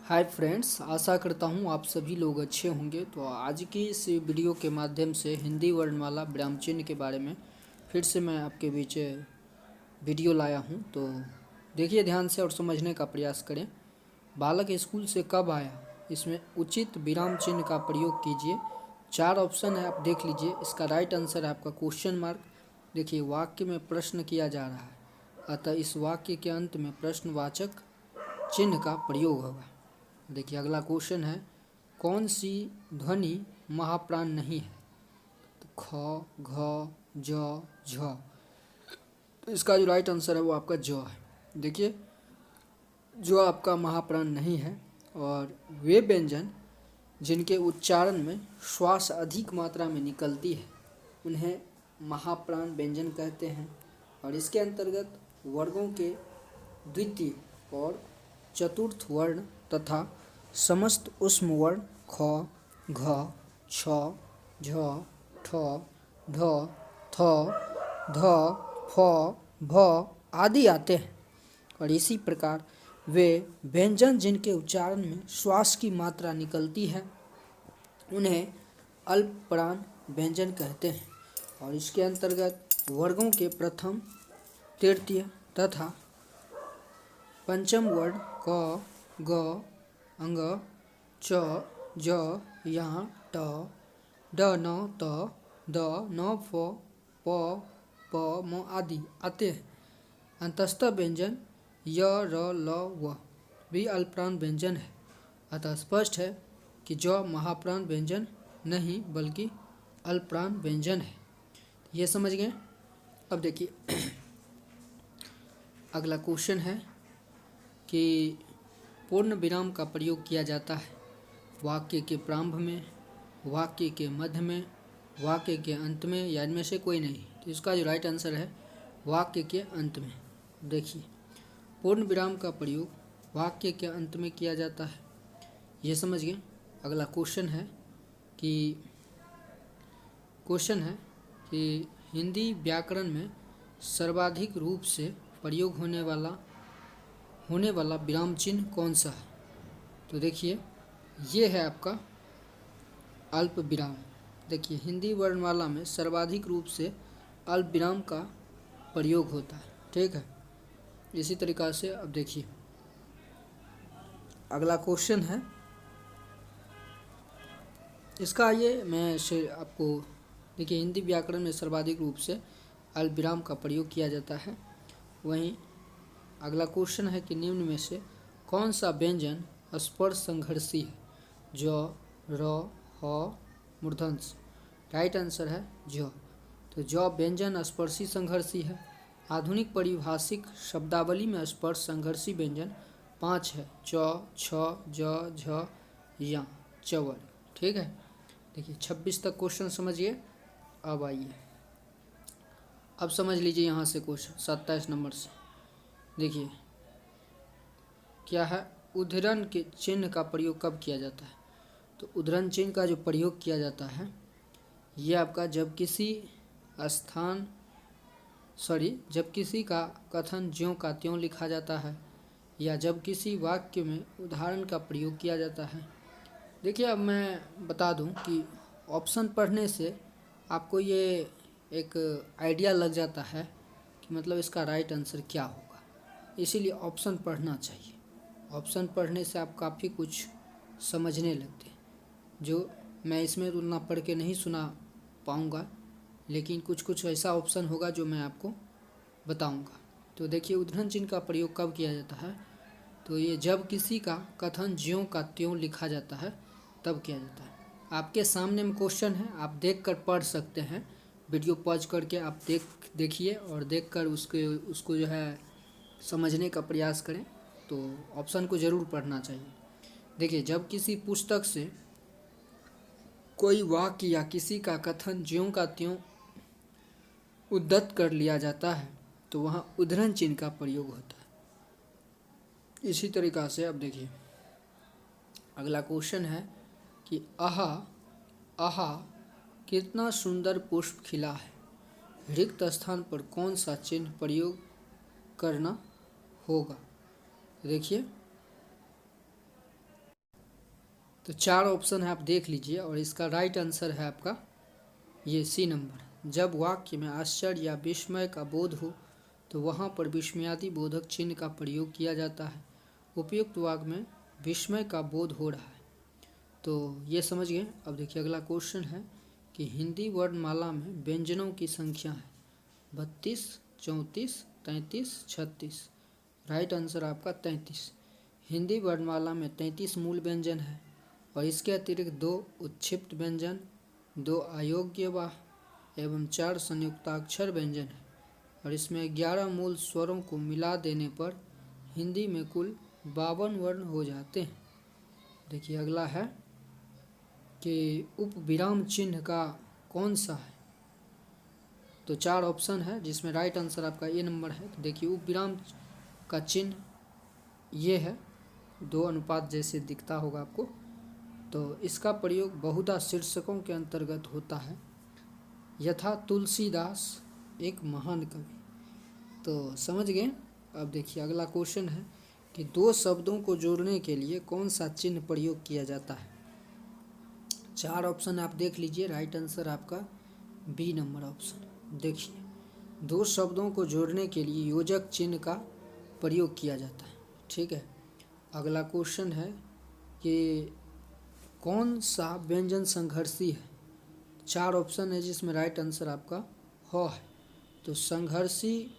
Hi friends, आशा करता हूँ आप सभी लोग अच्छे होंगे। तो आज की इस वीडियो के माध्यम से हिंदी वर्णमाला विराम चिन्ह के बारे में फिर से मैं आपके बीच वीडियो लाया हूँ। तो देखिए ध्यान से और समझने का प्रयास करें। बालक स्कूल से कब आया, इसमें उचित विराम चिन्ह का प्रयोग कीजिए। 4 ऑप्शन है, आप देख लीजिए। इसका राइट आंसर है आपका क्वेश्चन मार्क। देखिए वाक्य में प्रश्न किया जा रहा है, अतः इस वाक्य के अंत में प्रश्नवाचक चिन्ह का प्रयोग होगा। देखिए अगला क्वेश्चन है, कौन सी ध्वनि महाप्राण नहीं है? तो ख, घ, ज, झ। तो इसका जो राइट आंसर है वो आपका ज है। देखिए जो आपका महाप्राण नहीं है, और वे व्यंजन जिनके उच्चारण में श्वास अधिक मात्रा में निकलती है उन्हें महाप्राण व्यंजन कहते हैं। और इसके अंतर्गत वर्गों के द्वितीय और चतुर्थ वर्ण तथा समस्त ऊष्म वर्ण ख, घ, छ, झ, ठ, ढ, थ, ध, फ, भ आदि आते हैं। और इसी प्रकार वे व्यंजन जिनके उच्चारण में श्वास की मात्रा निकलती है उन्हें अल्पप्राण व्यंजन कहते हैं। और इसके अंतर्गत वर्गों के प्रथम, तृतीय तथा पंचम वर्ण क, ग, अंग, च, ज, य, ट, ड, न, त, द, न, फ, प, म आदि आते हैं। अंतस्थ व्यंजन य, र, ल, व भी अल्पप्राण व्यंजन है। अतः स्पष्ट है कि ज महाप्राण व्यंजन नहीं बल्कि अल्पप्राण व्यंजन है। ये समझ गए। अब देखिए अगला क्वेश्चन है कि पूर्ण विराम का प्रयोग किया जाता है वाक्य के प्रारंभ में, वाक्य के मध्य में, वाक्य के अंत में, या इनमें से कोई नहीं। तो इसका जो राइट आंसर है वाक्य के अंत में। देखिए पूर्ण विराम का प्रयोग वाक्य के अंत में किया जाता है, ये समझ गए। अगला क्वेश्चन है कि हिंदी व्याकरण में सर्वाधिक रूप से प्रयोग होने वाला विराम चिन्ह कौन सा है? तो देखिए ये है आपका अल्प विराम। देखिए हिंदी वर्णमाला में सर्वाधिक रूप से अल्प विराम का प्रयोग होता है, ठीक है। इसी तरीक़ा से अब देखिए अगला क्वेश्चन है, इसका ये मैं से आपको देखिए हिंदी व्याकरण में सर्वाधिक रूप से अल्प विराम का प्रयोग किया जाता है। वहीं अगला क्वेश्चन है कि निम्न में से कौन सा व्यंजन स्पर्श संघर्षी है? ज, र, ह, मूर्धन्य। राइट आंसर है ज। तो ज व्यंजन स्पर्शी संघर्षी है। आधुनिक परिभाषिक शब्दावली में स्पर्श संघर्षी व्यंजन 5 है, च, छ, ज, झ, या, चवर, ठीक है। देखिए 26 तक क्वेश्चन समझिए। अब आइए अब समझ लीजिए यहाँ से क्वेश्चन 27 नंबर से। देखिए क्या है, उद्धरण के चिन्ह का प्रयोग कब किया जाता है? तो उद्धरण चिन्ह का जो प्रयोग किया जाता है ये आपका जब किसी का कथन ज्यों का त्यों लिखा जाता है, या जब किसी वाक्य में उदाहरण का प्रयोग किया जाता है। देखिए अब मैं बता दूं कि ऑप्शन पढ़ने से आपको ये एक आइडिया लग जाता है कि मतलब इसका राइट आंसर क्या होगा, इसीलिए ऑप्शन पढ़ना चाहिए। ऑप्शन पढ़ने से आप काफ़ी कुछ समझने लगते हैं, जो मैं इसमें तुलना पढ़ के नहीं सुना पाऊँगा, लेकिन कुछ कुछ ऐसा ऑप्शन होगा जो मैं आपको बताऊँगा। तो देखिए उद्धरण चिन्ह का प्रयोग कब किया जाता है? तो ये जब किसी का कथन ज्यों का त्यों लिखा जाता है तब किया जाता है। आपके सामने में क्वेश्चन है, आप देखकर पढ़ सकते हैं। वीडियो पॉज करके आप देखिए और देखकर उसको जो है समझने का प्रयास करें। तो ऑप्शन को ज़रूर पढ़ना चाहिए। देखिए जब किसी पुस्तक से कोई वाक्य या किसी का कथन ज्यों का त्यों उद्धृत कर लिया जाता है तो वहाँ उद्धरण चिन्ह का प्रयोग होता है। इसी तरीक़ा से अब देखिए अगला क्वेश्चन है कि आहा आहा कितना सुंदर पुष्प खिला है, रिक्त स्थान पर कौन सा चिन्ह प्रयोग करना होगा? देखिए तो 4 ऑप्शन है, आप देख लीजिए, और इसका राइट आंसर है आपका ये सी नंबर। जब वाक्य में आश्चर्य या विस्मय का बोध हो तो वहाँ पर विस्मयादि बोधक चिन्ह का प्रयोग किया जाता है। उपयुक्त वाक्य में विस्मय का बोध हो रहा है, तो ये समझ गए। अब देखिए अगला क्वेश्चन है कि हिंदी वर्णमाला में व्यंजनों की संख्या है 32, 34, 33, 36। राइट आंसर आपका 33। हिंदी वर्णमाला में 33 मूल व्यंजन है और इसके अतिरिक्त 2 उत्क्षिप्त व्यंजन, 2 अयोग्यवाह एवं 4 संयुक्ताक्षर व्यंजन है, और इसमें 11 मूल स्वरों को मिला देने पर हिंदी में कुल 52 वर्ण हो जाते हैं। देखिए अगला है कि उपविराम चिन्ह का कौन सा है, तो 4 ऑप्शन है जिसमें राइट आंसर आपका ए नंबर है। तो देखिए उपविराम का चिन्ह ये है, 2 अनुपात जैसे दिखता होगा आपको। तो इसका प्रयोग बहुधा शीर्षकों के अंतर्गत होता है, यथा तुलसीदास एक महान कवि। तो समझ गए। अब देखिए अगला क्वेश्चन है कि 2 शब्दों को जोड़ने के लिए कौन सा चिन्ह प्रयोग किया जाता है। 4 ऑप्शन आप देख लीजिए, राइट आंसर आपका बी नंबर ऑप्शन। देखिए 2 शब्दों को जोड़ने के लिए योजक चिन्ह का प्रयोग किया जाता है। ठीक है। अगला क्वेश्चन है कि कौन सा व्यंजन संघर्षी है। 4 ऑप्शन है जिसमें राइट आंसर आपका ह है। तो संघर्षी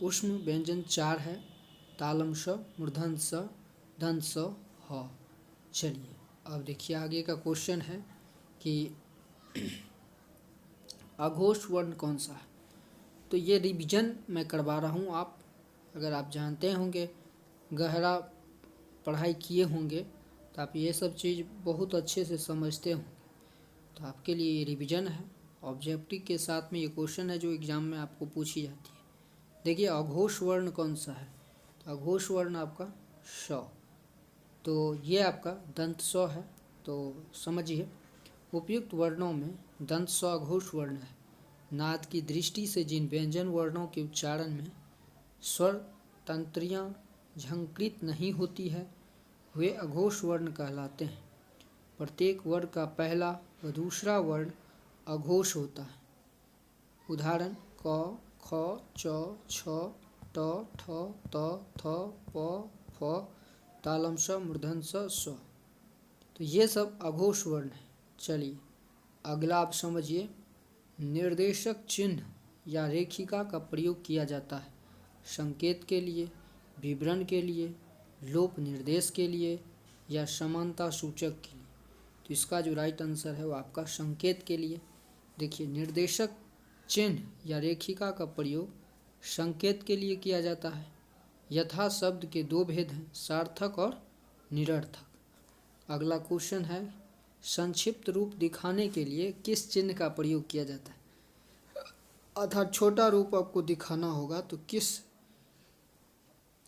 उष्म व्यंजन 4 है, तालम स, मूर्धन्य स, दंत स, ह। चलिए अब देखिए आगे का क्वेश्चन है कि अघोष वर्ण कौन सा है। तो ये रिवीजन मैं करवा रहा हूँ। आप अगर आप जानते होंगे, गहरा पढ़ाई किए होंगे, तो आप ये सब चीज़ बहुत अच्छे से समझते होंगे। तो आपके लिए ये रिवीजन है, ऑब्जेक्टिव के साथ में ये क्वेश्चन है जो एग्ज़ाम में आपको पूछी जाती है। देखिए अघोष वर्ण कौन सा है, तो अघोष वर्ण आपका श। तो ये आपका दंत स है। तो समझिए उपयुक्त वर्णों में दंत स अघोष वर्ण है। नाद की दृष्टि से जिन व्यंजन वर्णों के उच्चारण में स्वर तंत्रियाँ झंकृत नहीं होती है वे अघोष वर्ण कहलाते हैं। प्रत्येक वर्ण का पहला व दूसरा वर्ण अघोष होता है। उदाहरण क, ख, च, छ, ट, ठ, त, थ, प, फ, तालम स, मूर्धन्य स, स्व। तो ये सब अघोष वर्ण है। चलिए अगला आप समझिए, निर्देशक चिन्ह या रेखिका का प्रयोग किया जाता है संकेत के लिए, विवरण के लिए, लोप निर्देश के लिए या समानता सूचक के लिए। तो इसका जो राइट आंसर है वो आपका संकेत के लिए। देखिए निर्देशक चिन्ह या रेखिका का प्रयोग संकेत के लिए किया जाता है। यथा शब्द के 2 भेद हैं, सार्थक और निरर्थक। अगला क्वेश्चन है संक्षिप्त रूप दिखाने के लिए किस चिन्ह का प्रयोग किया जाता है। अर्थात छोटा रूप आपको दिखाना होगा तो किस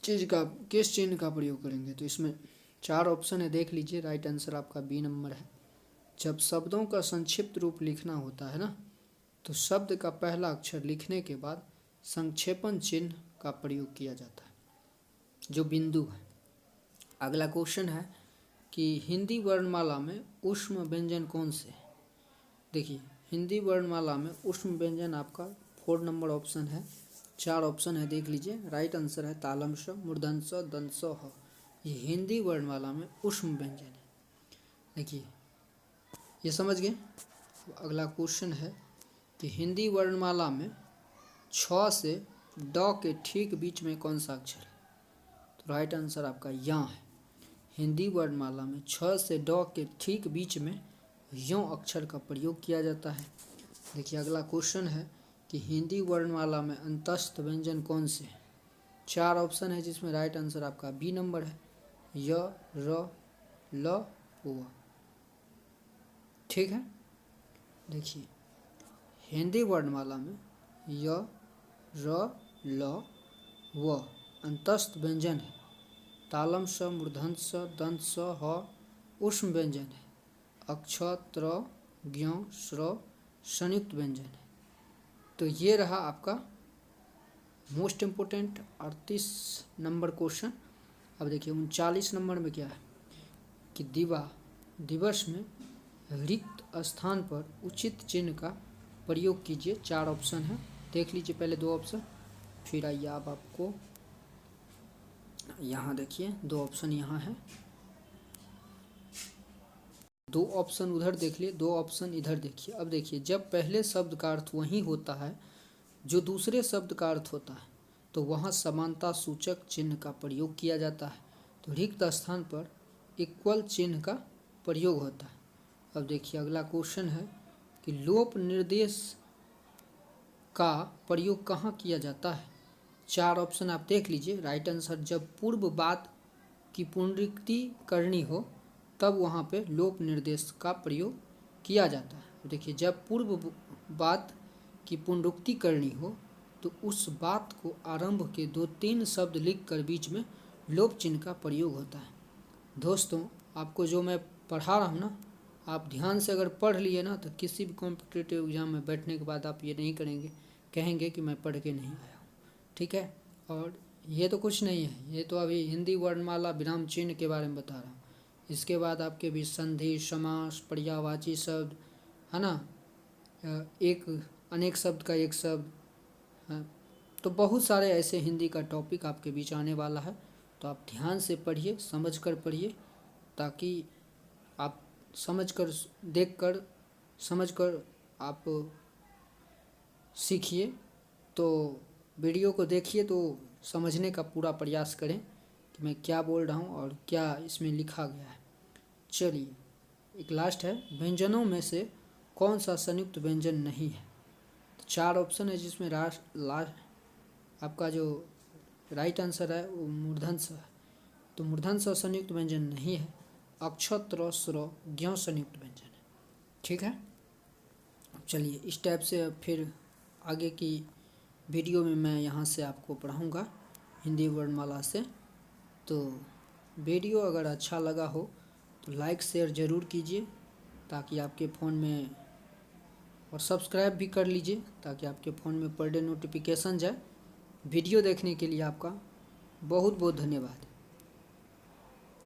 चिन्ह का प्रयोग करेंगे। तो इसमें 4 ऑप्शन है, देख लीजिए। राइट आंसर आपका बी नंबर है। जब शब्दों का संक्षिप्त रूप लिखना होता है ना, तो शब्द का पहला अक्षर लिखने के बाद संक्षेपण चिन्ह का प्रयोग किया जाता है, जो बिंदु है। अगला क्वेश्चन है कि हिंदी वर्णमाला में ऊष्म व्यंजन कौन से हैं। देखिए हिंदी वर्णमाला में ऊष्म व्यंजन आपका 4 नंबर ऑप्शन है। 4 ऑप्शन है, देख लीजिए। राइट आंसर है तालम स, मूर्धन्य स, दंत स, ह। ये हिंदी वर्णमाला में ऊष्म व्यंजन है। देखिए ये समझ गए। अगला क्वेश्चन है कि हिंदी वर्णमाला में छ से ड के ठीक बीच में कौन सा अक्षर है। तो राइट आंसर आपका यहाँ है। हिंदी वर्णमाला में छ से ड के ठीक बीच में यों अक्षर का प्रयोग किया जाता है। देखिए अगला क्वेश्चन है कि हिंदी वर्णमाला में अंतस्थ व्यंजन कौन से हैं। 4 ऑप्शन है जिसमें राइट आंसर आपका बी नंबर है, य, र, ल, व। ठीक है। देखिए हिंदी वर्णमाला में य, र, ल, व अंतस्थ व्यंजन है। तालम स, मूर्धन्य स, दंत स, ह ऊष्म व्यंजन है। अक्ष, त्र, ज्ञ, श्र संयुक्त व्यंजन है। तो ये रहा आपका मोस्ट इम्पोर्टेंट 38 नंबर क्वेश्चन। अब देखिए 39 नंबर में क्या है कि दिवा दिवस में रिक्त स्थान पर उचित चिन्ह का प्रयोग कीजिए। 4 ऑप्शन है, देख लीजिए पहले 2 ऑप्शन, फिर आइए आप आपको यहाँ देखिए 2 ऑप्शन यहाँ है, 2 ऑप्शन उधर देख लिए, 2 ऑप्शन इधर देखिए। अब देखिए, जब पहले शब्द का अर्थ वही होता है जो दूसरे शब्द का अर्थ होता है तो वहाँ समानता सूचक चिन्ह का प्रयोग किया जाता है। तो रिक्त स्थान पर इक्वल चिन्ह का प्रयोग होता है। अब देखिए अगला क्वेश्चन है कि लोप निर्देश का प्रयोग कहाँ किया जाता है। 4 ऑप्शन आप देख लीजिए। राइट आंसर, जब पूर्व बात की पुनरुक्ति करनी हो तब वहाँ पे लोप निर्देश का प्रयोग किया जाता है। देखिए, जब पूर्व बात की पुनरुक्ति करनी हो तो उस बात को आरंभ के 2-3 शब्द लिखकर बीच में लोप चिन्ह का प्रयोग होता है। दोस्तों, आपको जो मैं पढ़ा रहा हूँ ना, आप ध्यान से अगर पढ़ लिए ना तो किसी भी कॉम्पिटिटिव एग्जाम में बैठने के बाद आप ये नहीं कहेंगे कि मैं पढ़ के नहीं आया हूँ। ठीक है, और ये तो कुछ नहीं है, ये तो अभी हिंदी वर्णमाला विराम चिन्ह के बारे में बता रहा हूँ। इसके बाद आपके बीच संधि, समास, पर्यायवाची शब्द, है ना, एक अनेक शब्द का एक शब्द है, तो बहुत सारे ऐसे हिंदी का टॉपिक आपके बीच आने वाला है। तो आप ध्यान से पढ़िए, समझ कर पढ़िए, ताकि आप समझ कर, देख कर, समझ कर आप सीखिए। तो वीडियो को देखिए तो समझने का पूरा प्रयास करें कि मैं क्या बोल रहा हूँ और क्या इसमें लिखा गया है। चलिए, एक लास्ट है, व्यंजनों में से कौन सा संयुक्त व्यंजन नहीं है। तो 4 ऑप्शन है जिसमें लास्ट आपका जो राइट आंसर है वो मूर्धन्य है। तो मूर्धन्य संयुक्त व्यंजन नहीं है, अक्षत र स्र ज्ञ संयुक्त व्यंजन है। ठीक है, चलिए इस टाइप से फिर आगे की वीडियो में मैं यहाँ से आपको पढ़ाऊँगा हिंदी वर्णमाला से। तो वीडियो अगर अच्छा लगा हो तो लाइक शेयर ज़रूर कीजिए ताकि आपके फ़ोन में, और सब्सक्राइब भी कर लीजिए ताकि आपके फ़ोन में पर डे नोटिफिकेशन जाए। वीडियो देखने के लिए आपका बहुत बहुत धन्यवाद।